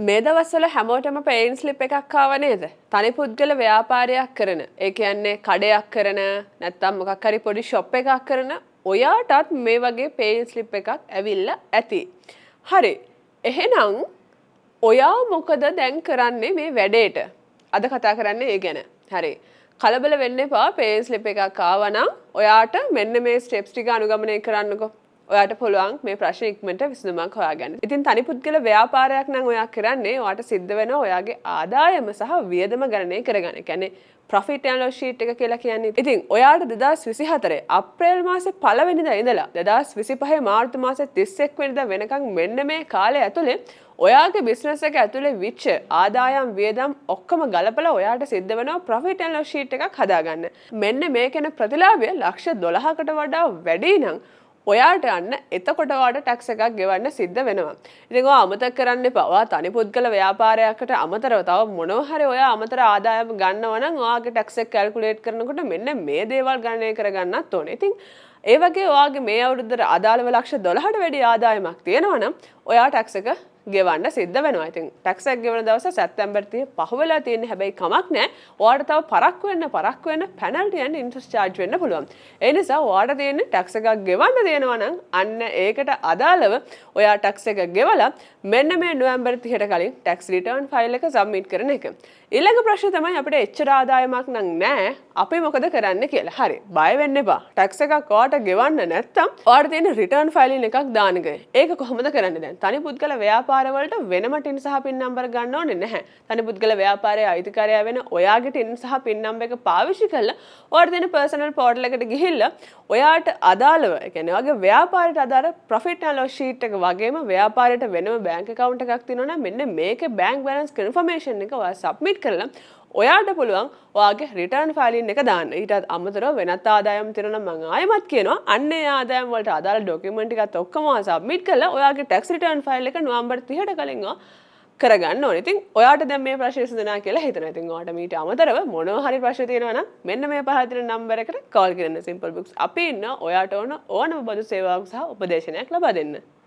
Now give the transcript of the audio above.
මේ දවස්වල හැමෝටම පේන් ස්ලිප් එකක් ආව නේද? තනි පුද්ගල ව්‍යාපාරයක් කරන, ඒ කියන්නේ කඩයක් කරන, නැත්නම් මොකක් හරි පොඩි ෂොප් එකක් කරන ඔයාටත් මේ වගේ පේන් ස්ලිප් එකක් ඇවිල්ලා ඇති. හරි. එහෙනම් ඔයා මොකද දැන් කරන්නේ මේ වැඩේට? අද කතා කරන්නේ ඒ ගැන. හරි. කලබල වෙන්න එපා. පේන් ස්ලිප් එකක් ආවනම් ඔයාට මෙන්න මේ ස්ටෙප්ස් ටික අනුගමනය කරන්නකෝ. ඔයාට පුළුවන් මේ ප්‍රශ්න ඉක්මනට විසඳුමක් හොයාගන්න. ඉතින් තනි පුද්ගල ව්‍යාපාරයක් නම් ඔයා කරන්නේ ඔයාට සිද්ධ වෙනවා ඔයාගේ ආදායම සහ වියදම ගණනය කරගන්න. ඒ කියන්නේ profit and loss sheet එක කියලා කියන්නේ. ඉතින් ඔයාට 2024 අප්‍රේල් මාසේ 1 වෙනිදා ඉඳලා 2025 මාර්තු මාසේ 31 වෙනිදා වෙනකන් මෙන්න මේ කාලය ඇතුලේ ඔයාගේ බිස්නස් එක ඇතුලේ විච් ආදායම් වියදම් ඔක්කොම ගලපලා ඔයාට සිද්ධ වෙනවා profit and loss sheet එකක් හදාගන්න. මෙන්න මේකේන ප්‍රතිලාභය ලක්ෂ 12කට වඩා වැඩි නම් ඔයාට යන්න එතකොට ඔයාට ටැක්ස් එකක් ගෙවන්න සිද්ධ වෙනවා. ඉතින් ඔයා අමතක කරන්න එපා. ඔයා තනි පුද්ගල ව්‍යාපාරයකට අමතරව තව මොනවා හරි ඔයා අමතර ආදායම ගන්නවා නම් ඔයාගේ ටැක්ස් එක කැල්කියුලේට් කරනකොට මෙන්න මේ දේවල් ගණනය කරගන්නත් ඕනේ. ඉතින් ඒ වගේ ඔයාගේ මේ අවුරුද්දට අදාළව ලක්ෂ 12ට වැඩි ආදායමක් තියෙනවා නම් ඔයා ටැක්ස් එක ගෙවන්න සිද්ධ වෙනවා. ඉතින් ටැක්ස් එක ගෙවන දවස සැප්තැම්බර් 30 පහ වෙලා තියෙන හැබැයි කමක් නැහැ. ඔයාට තව පරක්කු වෙන්න පැනල්ටි and ඉන්ට්‍රස්ට් charge වෙන්න පුළුවන්. ඒ නිසා ඔයාට තියෙන ටැක්ස් එකක් ගෙවන්න දෙනවා නම් අන්න ඒකට අදාළව ඔයා ටැක්ස් එක ගෙවලා මෙන්න මේ නොවැම්බර් 30ට කලින් ටැක්ස් රිටර්න් ෆයිල් එක සබ්මිට් කරන එක. ඊළඟ ප්‍රශ්නේ තමයි අපිට එච්චර ආදායමක් නම් නැහැ. අපි මොකද කරන්න කියලා. හරි. බය වෙන්න එපා. ටැක්ස් එකක් ඔයාට ගෙවන්න නැත්තම් ඔයාට තියෙන රිටර්න් ෆයිල් එකක් දාන්න එක. ඒක කොහොමද කරන්නේ දැන්? තනි පුද්ගල ව්‍යාපාරවලට වෙනම ටින් සහ පින් නම්බර ගන්න ඕනේ නැහැ. තනි පුද්ගල ව්‍යාපාරයේ අයිතිකාරයා වෙන ඔයාගේ ටින් සහ පින් නම්බර එක පාවිච්චි කරලා ඔයාට තියෙන පර්සනල් පෝර්ටල් එකට ගිහිල්ලා ඔයාට අදාළව, ඒ කියන්නේ ඔයාගේ ව්‍යාපාරයට අදාළ profit and loss sheet එක වගේම ව්‍යාපාරයට වෙනම බැංක් account එකක් තියෙනවා නම් මෙන්න මේකේ bank balance confirmation එක ඔයා submit කරලා ඔයාට පුළුවන් ඔයාගේ රිටර්න් ෆයිලින් එක දාන්න. ඊටත් අමතරව වෙනත් ආදායම් තියෙනවා නම් මම ආයෙමත් කියනවා අන්න ඒ ආදායම් වලට අදාළ ඩොකියුමන්ට් ටිකත් ඔක්කොම සබ්මිට් කරලා ඔයාගේ ටැක්ස් රිටර්න් ෆයිල් එක නොවැම්බර් 30ට කලින් කරගන්න ඕනේ. ඉතින් ඔයාට දැන් මේ ප්‍රශ්නේ විසඳනා කියලා හිතනවා. ඉතින් ඔයාට මීට අමතරව මොනවා හරි ප්‍රශ්න තියෙනවා නම් මෙන්න මේ පහළ තියෙන නම්බර එකට කෝල් කරන්න. Simple Books අපි ඉන්න ඔයාට ඕනම බදු සේවාවක් සහ උපදේශනයක් ලබා දෙන්න.